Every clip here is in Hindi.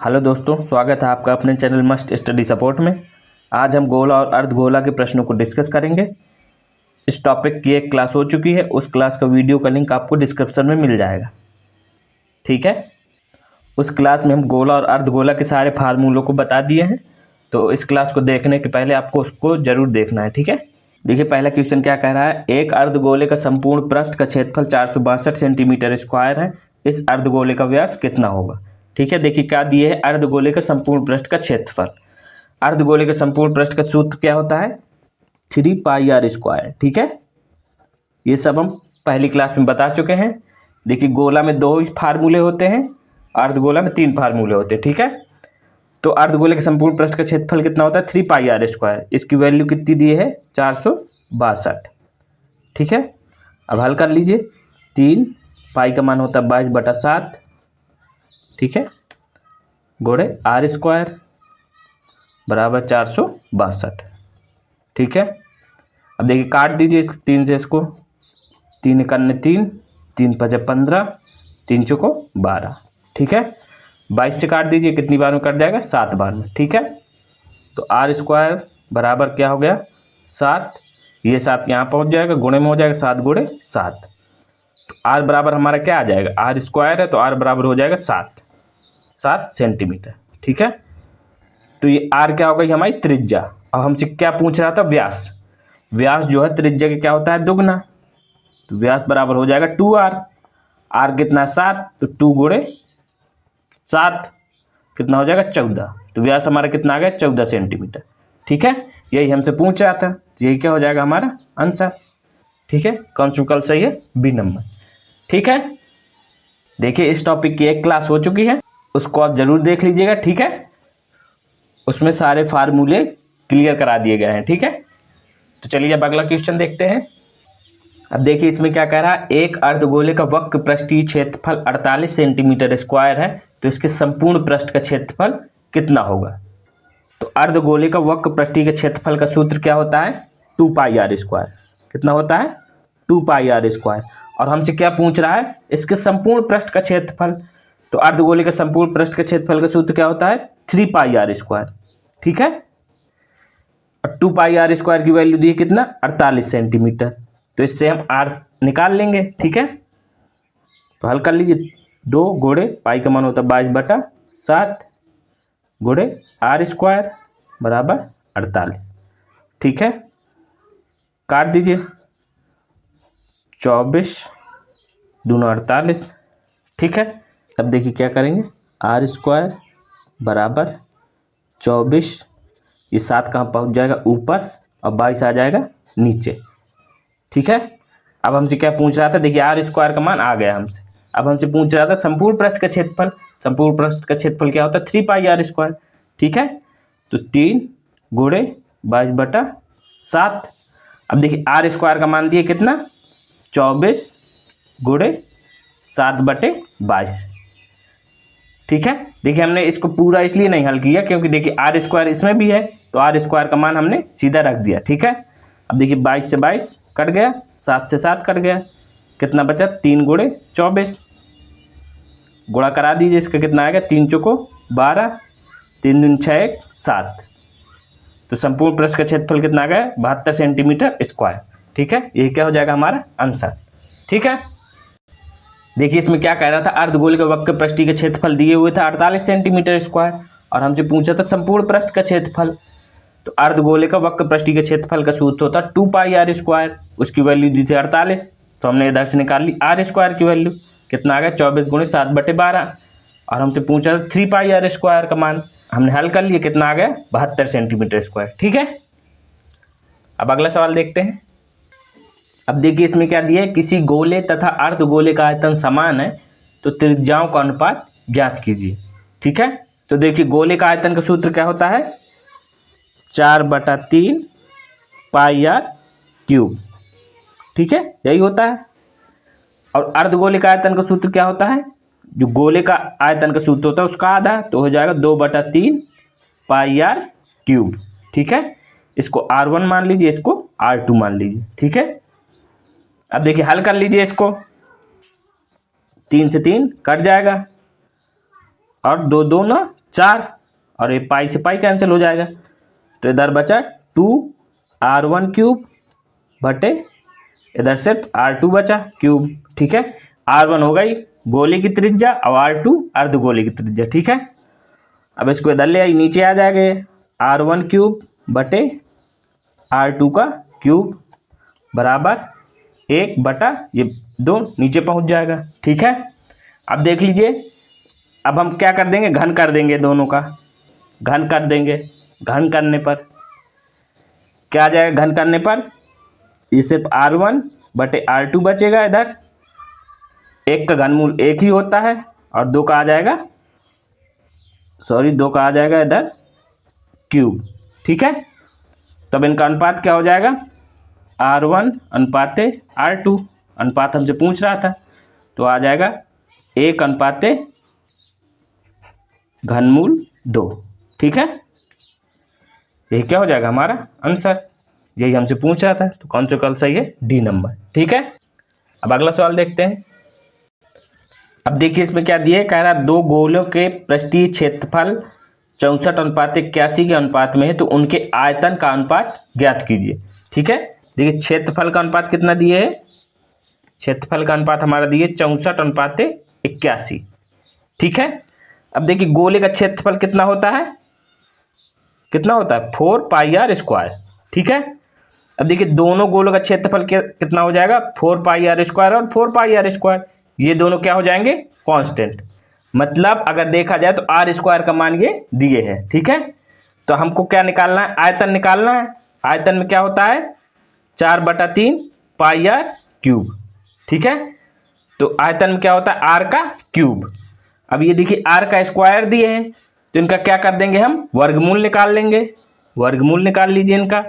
हेलो दोस्तों, स्वागत है आपका अपने चैनल मस्ट स्टडी सपोर्ट में। आज हम गोला और अर्धगोला के प्रश्नों को डिस्कस करेंगे। इस टॉपिक की एक क्लास हो चुकी है, उस क्लास का वीडियो का लिंक आपको डिस्क्रिप्शन में मिल जाएगा। ठीक है, उस क्लास में हम गोला और अर्धगोला के सारे फार्मूलों को बता दिए हैं, तो इस क्लास को देखने के पहले आपको उसको ज़रूर देखना है। ठीक है, देखिए पहला क्वेश्चन क्या कह रहा है। एक अर्धगोले का संपूर्ण पृष्ठ का क्षेत्रफल 462 सेंटीमीटर स्क्वायर है। इस अर्धगोले का व्यास कितना होगा। ठीक है, देखिए क्या दिए है, अर्धगोले का संपूर्ण पृष्ठ का क्षेत्रफल। अर्धगोले के संपूर्ण पृष्ठ का सूत्र क्या होता है, 3πr²। ठीक है, ये सब हम पहली क्लास में बता चुके हैं। देखिए गोला में 2 फार्मूले होते हैं, अर्धगोला में 3 फार्मूले होते हैं। ठीक है, तो अर्धगोले के संपूर्ण पृष्ठ का क्षेत्रफल कितना होता है, 3πr²। इसकी वैल्यू कितनी दी है, 462। ठीक है, अब हल कर लीजिए। 3 पाई का मान होता है 22/7। ठीक है, गुणे r² बराबर 462। ठीक है, अब देखिए काट दीजिए इस 3 से इसको। 3 × 3, 3 × 5 = 15, 3 × 4 = 12। ठीक है, 22 से काट दीजिए, कितनी बार में कट जाएगा, 7 बार में। ठीक है, तो r² बराबर क्या हो गया, 7। ये 7 यहाँ पहुँच जाएगा, गुणे में हो जाएगा 7 × 7। तो r बराबर हमारा क्या आ जाएगा, r² है तो r बराबर हो जाएगा 7 सेंटीमीटर। ठीक है, तो ये r क्या हो गई, हमारी त्रिज्या। अब हमसे क्या पूछ रहा था, व्यास। व्यास जो है त्रिज्या के क्या होता है, दुगना। तो व्यास बराबर हो जाएगा 2r। r कितना है, 7, तो 2 × 7 कितना हो जाएगा, 14। तो व्यास हमारा कितना आ गया, 14 सेंटीमीटर। ठीक है, यही हमसे पूछ रहा था, तो यही क्या हो जाएगा हमारा आंसर। ठीक है, कौन सा विकल्प सही है, बी नंबर। ठीक है, देखिए इस टॉपिक की एक क्लास हो चुकी है, उसको आप जरूर देख लीजिएगा। ठीक है, उसमें सारे फार्मूले क्लियर करा दिए गए हैं। ठीक है, तो चलिए अब अगला क्वेश्चन देखते हैं। अब देखिए इसमें क्या कह रहा है, एक अर्धगोले का वक्र पृष्ठीय क्षेत्रफल 48 सेंटीमीटर स्क्वायर है, तो इसके संपूर्ण पृष्ठ का क्षेत्रफल कितना होगा। तो अर्धगोले का वक्र पृष्ठीय के क्षेत्रफल का सूत्र क्या होता है, 2πr²। कितना होता है, 2πr²। और हमसे क्या पूछ रहा है, इसके संपूर्ण पृष्ठ का क्षेत्रफल। तो अर्धगोले का संपूर्ण पृष्ठ का क्षेत्रफल का सूत्र क्या होता है, 3πr²। ठीक है, और 2πr² की वैल्यू दी है कितना, 48 सेंटीमीटर। तो इससे हम r निकाल लेंगे। ठीक है, तो हल कर लीजिए। 2 गुणे पाई का मान होता है 22/7 गुणे r² बराबर 48। ठीक है, काट दीजिए, 24 दूना 48। ठीक है, अब देखिए क्या करेंगे, r² बराबर 24, ये 7 कहाँ पहुँच जाएगा, ऊपर, और 22 आ जाएगा नीचे। ठीक है, अब हमसे क्या पूछ रहा था, देखिए r² का मान आ गया हमसे। अब हमसे पूछ रहा था संपूर्ण पृष्ठ का क्षेत्रफल। संपूर्ण पृष्ठ का क्षेत्रफल क्या होता है, 3πr²। ठीक है, तो 3 गुणे 22/7। अब देखिए r² का मान दिए कितना, 24 गुणे 7/22। ठीक है, देखिए हमने इसको पूरा इसलिए नहीं हल किया क्योंकि देखिए r² इसमें भी है, तो r² का मान हमने सीधा रख दिया। ठीक है, अब देखिए 22 से 22 कट गया, 7 से 7 कट गया, कितना बचा, 3 गुणे 24। गुणा करा दीजिए, इसका कितना आएगा, 3 × 4 = 12, 3 दूनी 6 = 7। तो संपूर्ण पृष्ठ का क्षेत्रफल कितना आ गया, 72 सेंटीमीटर स्क्वायर। ठीक है, ये क्या हो जाएगा हमारा आंसर। ठीक है, देखिए इसमें क्या कह रहा था, अर्धगोले के वक्र पृष्ठीय के क्षेत्रफल दिए हुए थे 48 सेंटीमीटर स्क्वायर, और हमसे पूछा था संपूर्ण पृष्ठ का क्षेत्रफल। तो अर्धगोले का वक्र पृष्ठीय के क्षेत्रफल का सूत्र होता है 2πr²। उसकी वैल्यू दी थी 48, तो हमने इधर से निकाल ली r² की वैल्यू, कितना आ गया, 24 गुणे 7/12। और हमसे पूछा था 3πr² का मान, हमने हल कर लिया, कितना आ गया, 72 सेंटीमीटर स्क्वायर। ठीक है, अब अगला सवाल देखते हैं। अब देखिए इसमें क्या दिया है, किसी गोले तथा अर्धगोले का आयतन समान है, तो त्रिज्याओं का अनुपात ज्ञात कीजिए। ठीक है, तो देखिए गोले का आयतन का सूत्र क्या होता है, 4/3 πr³। ठीक है, यही होता है। और अर्धगोले का आयतन का सूत्र क्या होता है, जो गोले का आयतन का सूत्र होता है उसका आधा, तो हो जाएगा 2/3 πr³। ठीक है, इसको r1 मान लीजिए, इसको r2 मान लीजिए। ठीक है, अब देखिए हल कर लीजिए इसको। 3 से 3 कट जाएगा, और 2 2 ना 4 और ये पाई से पाई कैंसिल हो जाएगा, तो इधर बचा 2r1 क्यूब बटे इधर सिर्फ r2 बचा क्यूब। ठीक है, r1 हो गई गोले की त्रिज्या और r2 अर्धगोले की त्रिज्या। ठीक है, अब इसको इधर ले आई, नीचे आ जाएगा r1 क्यूब बटे r2 का क्यूब बराबर 1 बटा ये 2 नीचे पहुंच जाएगा। ठीक है, अब देख लीजिए, अब हम क्या कर देंगे, घन कर देंगे, दोनों का घन कर देंगे। घन करने पर क्या आ जाएगा, घन करने पर ये सिर्फ r1 बटे r2 बचेगा। इधर 1 का घनमूल 1 ही होता है और 2 का आ जाएगा, सॉरी 2 का आ जाएगा इधर क्यूब। ठीक है, तब इनका अनुपात क्या हो जाएगा, r1 अनुपाते r2, अनुपात हमसे पूछ रहा था, तो आ जाएगा 1 अनुपाते घनमूल 2। ठीक है, यही क्या हो जाएगा हमारा आंसर, यही हमसे पूछ रहा था, तो कौन सा कल सही है, डी नंबर। ठीक है, अब अगला सवाल देखते हैं। अब देखिए इसमें क्या दिया है, कह रहा 2 गोलों के पृष्ठीय क्षेत्रफल 64:81 के अनुपात में है, तो उनके आयतन का अनुपात ज्ञात कीजिए। ठीक है, देखिए क्षेत्रफल का अनुपात कितना दिए है, क्षेत्रफल का अनुपात हमारा दिए 64:81। ठीक है, अब देखिए गोले का क्षेत्रफल कितना होता है, कितना होता है 4πr²। ठीक है, अब देखिए दोनों गोलों का क्षेत्रफल कितना हो जाएगा, 4πr² और 4πr², ये दोनों क्या हो जाएंगे, कांस्टेंट। मतलब अगर देखा जाए तो r² का मान ये दिए है। ठीक है, तो हमको क्या निकालना है, आयतन निकालना है। आयतन में क्या होता है 4/3 πr³। ठीक है, तो आयतन में क्या होता है r का क्यूब। अब ये देखिए r का स्क्वायर दिए हैं, तो इनका क्या कर देंगे, हम वर्गमूल निकाल लेंगे। वर्गमूल निकाल लीजिए, इनका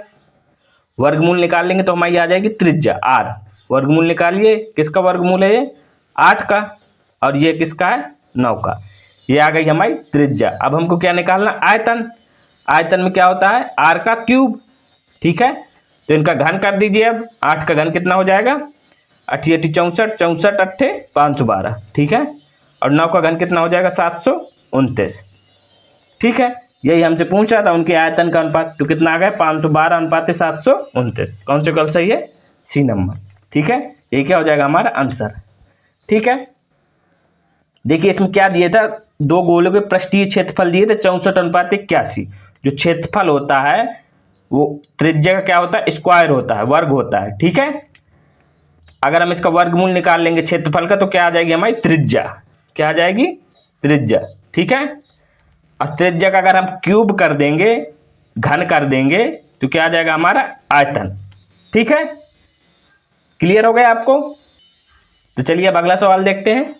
वर्गमूल निकाल लेंगे तो हमारी आ जाएगी त्रिज्या r। वर्गमूल निकालिए, किसका वर्गमूल है ये, 8 का, और ये किसका है, 9 का। ये आ गई हमारी त्रिज्या। अब हमको क्या निकालना, आयतन। आयतन में क्या होता है r का क्यूब। ठीक है, तो इनका घन कर दीजिए। अब 8 का घन कितना हो जाएगा, 8 × 8 = 64, 64 × 8 = 512। ठीक है, और 9 का घन कितना हो जाएगा, 729। ठीक है, यही हमसे पूछ रहा था उनके आयतन का अनुपात, तो कितना आ गया 512:729। कौन सा कल सही है, सी नंबर। ठीक है, ये क्या हो जाएगा हमारा आंसर। ठीक है, देखिए इसमें क्या दिया था, 2 गोलों के पृष्ठीय क्षेत्रफल दिए थे 64:81। जो क्षेत्रफल होता है वो त्रिज्या का क्या होता है, स्क्वायर होता है, वर्ग होता है। ठीक है, अगर हम इसका वर्गमूल निकाल लेंगे क्षेत्रफल का, तो क्या आ जाएगी हमारी त्रिज्या, क्या आ जाएगी त्रिज्या। ठीक है, और त्रिज्या का अगर हम क्यूब कर देंगे, घन कर देंगे, तो क्या आ जाएगा हमारा आयतन। ठीक है, क्लियर हो गया आपको। तो चलिए अब अगला सवाल देखते हैं।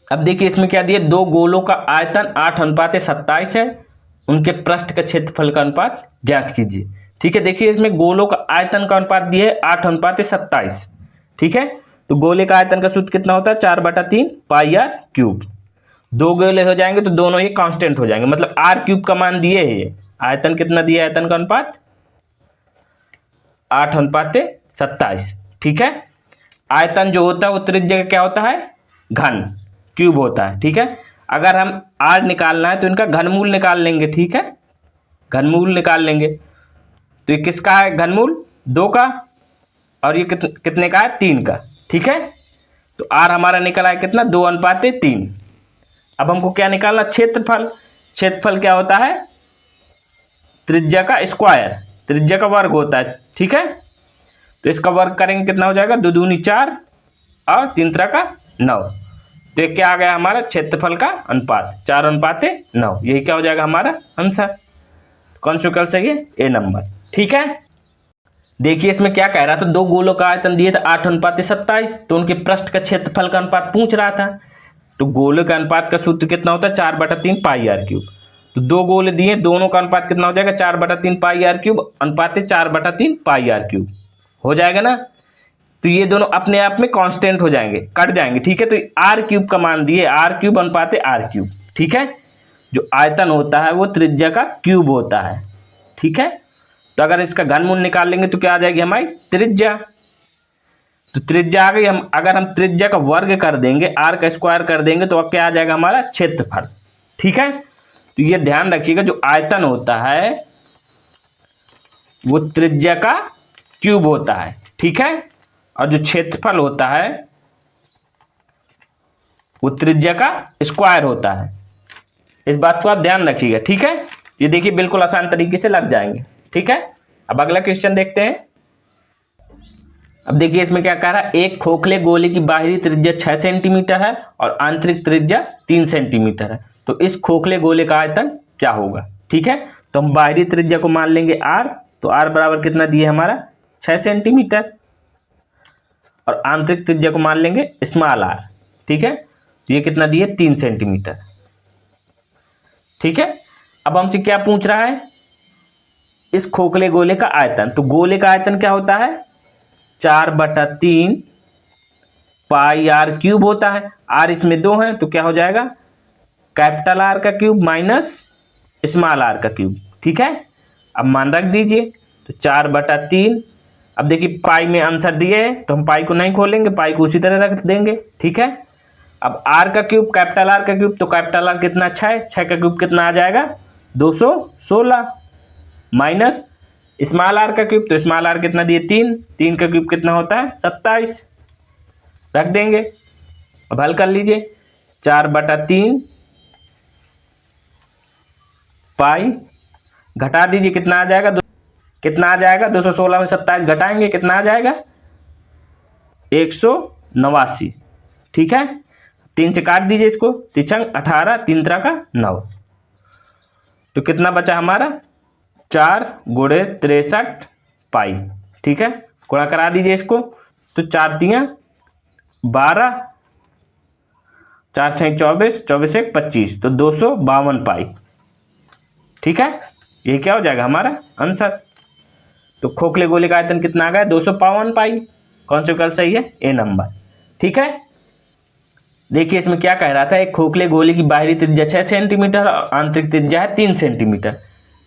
अब देखिए इसमें क्या दिया, 2 गोलों का आयतन 8:27 है, उनके पृष्ठ का क्षेत्रफल का अनुपात ज्ञात कीजिए। ठीक है, देखिए इसमें गोलों का आयतन का अनुपात दिया है 8:27। ठीक है, तो गोले का आयतन का सूत्र कितना होता है, 4/3 πr³। 2 गोले हो जाएंगे तो दोनों ये कांस्टेंट हो जाएंगे, मतलब r³ का मान दिए है। ये आयतन कितना दिया है, आयतन का अनुपात 8:27। ठीक है, आयतन जो होता है वो त्रिज्या का क्या होता है, घन क्यूब होता है। ठीक है, अगर हम r निकालना है तो इनका घनमूल निकाल लेंगे। ठीक है, घनमूल निकाल लेंगे, तो ये किसका है घनमूल, 2 का, और ये कितने का है, 3 का। ठीक है, तो r हमारा निकला है कितना, 2:3। अब हमको क्या निकालना, क्षेत्रफल। क्षेत्रफल क्या होता है, त्रिज्या का स्क्वायर, त्रिज्या का वर्ग होता है। ठीक है, तो इसका वर्ग करेंगे कितना हो जाएगा, 2 दूनी 4 और 3 त्रिक 9। तो ये क्या आ गया हमारा क्षेत्रफल का अनुपात 4:9। यही क्या हो जाएगा हमारा आंसर। कौन सा कल सही है, ए नंबर। ठीक है, देखिए इसमें क्या कह रहा था, 2 गोलों का आयतन दिए थे 8:27, तो उनके पृष्ठ का क्षेत्रफल का अनुपात पूछ रहा था। तो गोले का अनुपात का सूत्र कितना होता है, 4/3 πr³। तो 2 गोले दिए, दोनों का अनुपात कितना हो जाएगा, 4/3 πr³ अनुपात 4/3 πr³ हो जाएगा ना। तो ये दोनों अपने आप में कांस्टेंट हो जाएंगे, कट जाएंगे। ठीक है, तो r³ का मान दिए, r³ अनुपात r³। ठीक है, जो आयतन होता है वो त्रिज्या का क्यूब होता है। ठीक है, तो अगर इसका घनमूल निकाल लेंगे तो क्या आ जाएगी हमारी त्रिज्या। तो त्रिज्या आ गई। अगर हम त्रिज्या का वर्ग कर देंगे, r का स्क्वायर कर देंगे, तो अब क्या आ जाएगा हमारा क्षेत्रफल। ठीक है। तो ये ध्यान रखिएगा, जो आयतन होता है वो त्रिज्या का क्यूब होता है, ठीक है, और जो क्षेत्रफल होता है वो त्रिज्या का स्क्वायर होता है। इस बात को आप ध्यान रखिएगा, ठीक है। ये देखिए बिल्कुल आसान तरीके से लग जाएंगे, ठीक है। अब अगला क्वेश्चन देखते हैं। अब देखिए इसमें क्या कह रहा है, एक खोखले गोले की बाहरी त्रिज्या 6 सेंटीमीटर है और आंतरिक त्रिज्या 3 सेंटीमीटर है, तो इस खोखले गोले का आयतन क्या होगा, ठीक है। तो हम बाहरी त्रिज्या को मान लेंगे r, तो r बराबर कितना दिए हमारा 6 सेंटीमीटर, और आंतरिक त्रिज्या को मान लेंगे स्मॉल r, ठीक है। तो ये कितना दिए 3 सेंटीमीटर, ठीक है। अब हमसे क्या पूछ रहा है, इस खोखले गोले का आयतन। तो गोले का आयतन क्या होता है 4/3 पाई r क्यूब होता है। r इसमें 2 है तो क्या हो जाएगा कैपिटल R का क्यूब माइनस स्मॉल r का क्यूब, ठीक है। अब मान रख दीजिए, तो 4/3। अब देखिए पाई में आंसर दिए है तो हम पाई को नहीं खोलेंगे, पाई को उसी तरह रख देंगे, ठीक है। अब r का क्यूब कैपिटल R का क्यूब, तो कैपिटल R कितना 6, 6 का क्यूब कितना आ जाएगा 216, माइनस स्मॉल r का क्यूब, तो स्मॉल r कितना दिए 3, 3 का क्यूब कितना होता है 27, रख देंगे। अब हल कर लीजिए, 4/3 पाई, घटा दीजिए कितना आ जाएगा, कितना आ जाएगा 216 में 27 घटाएंगे कितना आ जाएगा 189, ठीक है। 3 से काट दीजिए इसको, 3 18, 3 3 का 9, तो कितना बचा हमारा 4 × 63 पाई, ठीक है। गुणा करा दीजिए इसको, तो 4 × 12, 4 × 6 24, 24 1 25, तो 252 पाई, ठीक है। ये क्या हो जाएगा हमारा आंसर। तो खोखले गोले का आयतन कितना आ गया 252 पाई। कौन सा विकल्प सही है, ए नंबर, ठीक है। देखिए इसमें क्या कह रहा था, एक खोखले गोले की बाहरी त्रिज्या 6 सेंटीमीटर और आंतरिक त्रिज्या है 3 सेंटीमीटर,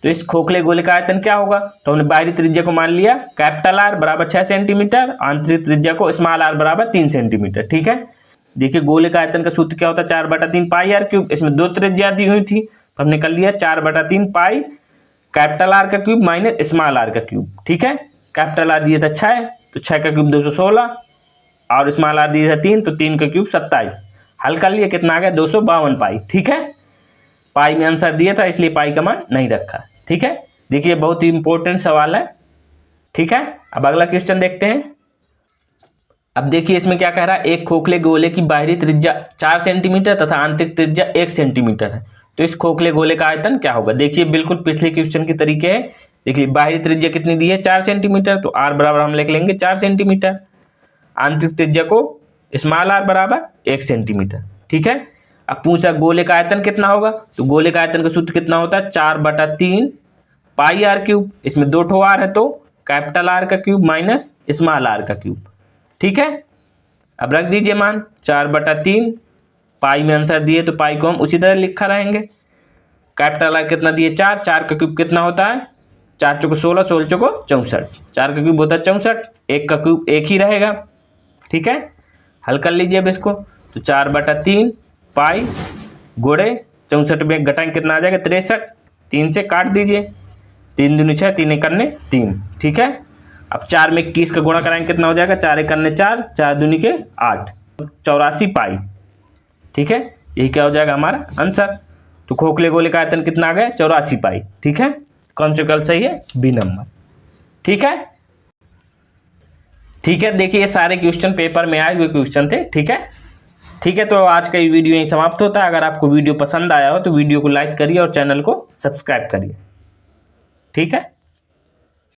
तो इस खोखले गोले का आयतन क्या होगा। तो हमने बाहरी त्रिज्या को मान लिया कैपिटल R बराबर 6 सेंटीमीटर, आंतरिक त्रिज्या को स्मॉल r बराबर 3 सेंटीमीटर, ठीक है। देखिए गोले का आयतन का सूत्र क्या होता है 4/3 पाई r क्यूब, इसमें 2 त्रिज्या दी हुई थी तो हमने कर लिया 4/3 पाई कैपिटल R का क्यूब माइनस स्मॉल r का क्यूब, ठीक है। कैपिटल R दिया था 6, तो 6 का क्यूब 216, और स्मॉल r दिया था 3, तो 3 का क्यूब 27, हल कर लिए कितना आ गया 252 पाई, ठीक है। पाई में आंसर दिया था इसलिए पाई का मान नहीं रखा, ठीक है। देखिए बहुत ही इंपॉर्टेंट सवाल है, ठीक है। अब अगला क्वेश्चन देखते हैं। अब देखिए इसमें क्या कह रहा है, एक खोखले गोले की बाहरी त्रिज्या 4 सेंटीमीटर तथा आंतरिक त्रिज्या 1 सेंटीमीटर है, तो इस खोखले गोले का आयतन क्या होगा। देखिए बिल्कुल पिछले क्वेश्चन की तरीके है। देखिए बाहरी त्रिज्या कितनी दी है 4 सेंटीमीटर, तो r बराबर हम लिख लेंगे 4 सेंटीमीटर, आंतरिक त्रिज्या को स्मॉल r बराबर 1 सेंटीमीटर, ठीक है। अब पूछा गोले का आयतन कितना होगा, तो गोले का आयतन का सूत्र कितना होता है 4/3 पाई r क्यूब, इसमें 2 ठो r है तो कैपिटल R का क्यूब माइनस स्मॉल r का क्यूब, ठीक है। अब रख दीजिए मान 4/3, पाई में आंसर दिए तो पाई को हम उसी तरह लिखा रहेंगे। कैपिटल R कितना दिए 4, 4 का क्यूब कितना होता है 4 चौको 16, 16 चौको 64, 4 का क्यूब होता है 64, 1 का क्यूब 1 ही रहेगा, ठीक है। हल कर लीजिए अब इसको, तो 4/3 पाई गुणे 64 में घटाएंगे कितना आ जाएगा 63, 3 से काट दीजिए, 3 दूनी 6, 3 1 3, ठीक है। अब 4 में 21 का गुणा कराएंगे कितना हो जाएगा 4 1 4, 4 दूनी के 8, 84 पाई, ठीक है। यही क्या हो जाएगा हमारा आंसर। तो खोखले गोले का आयतन कितना आ गया 84 पाई, ठीक है। कौन सा विकल्प सही है, बी नंबर, ठीक है। ठीक है, देखिए ये सारे क्वेश्चन पेपर में आए हुए क्वेश्चन थे, ठीक है। ठीक है, तो आज का ये वीडियो यहीं समाप्त होता है। अगर आपको वीडियो पसंद आया हो तो वीडियो को लाइक करिए और चैनल को सब्सक्राइब करिए, ठीक है।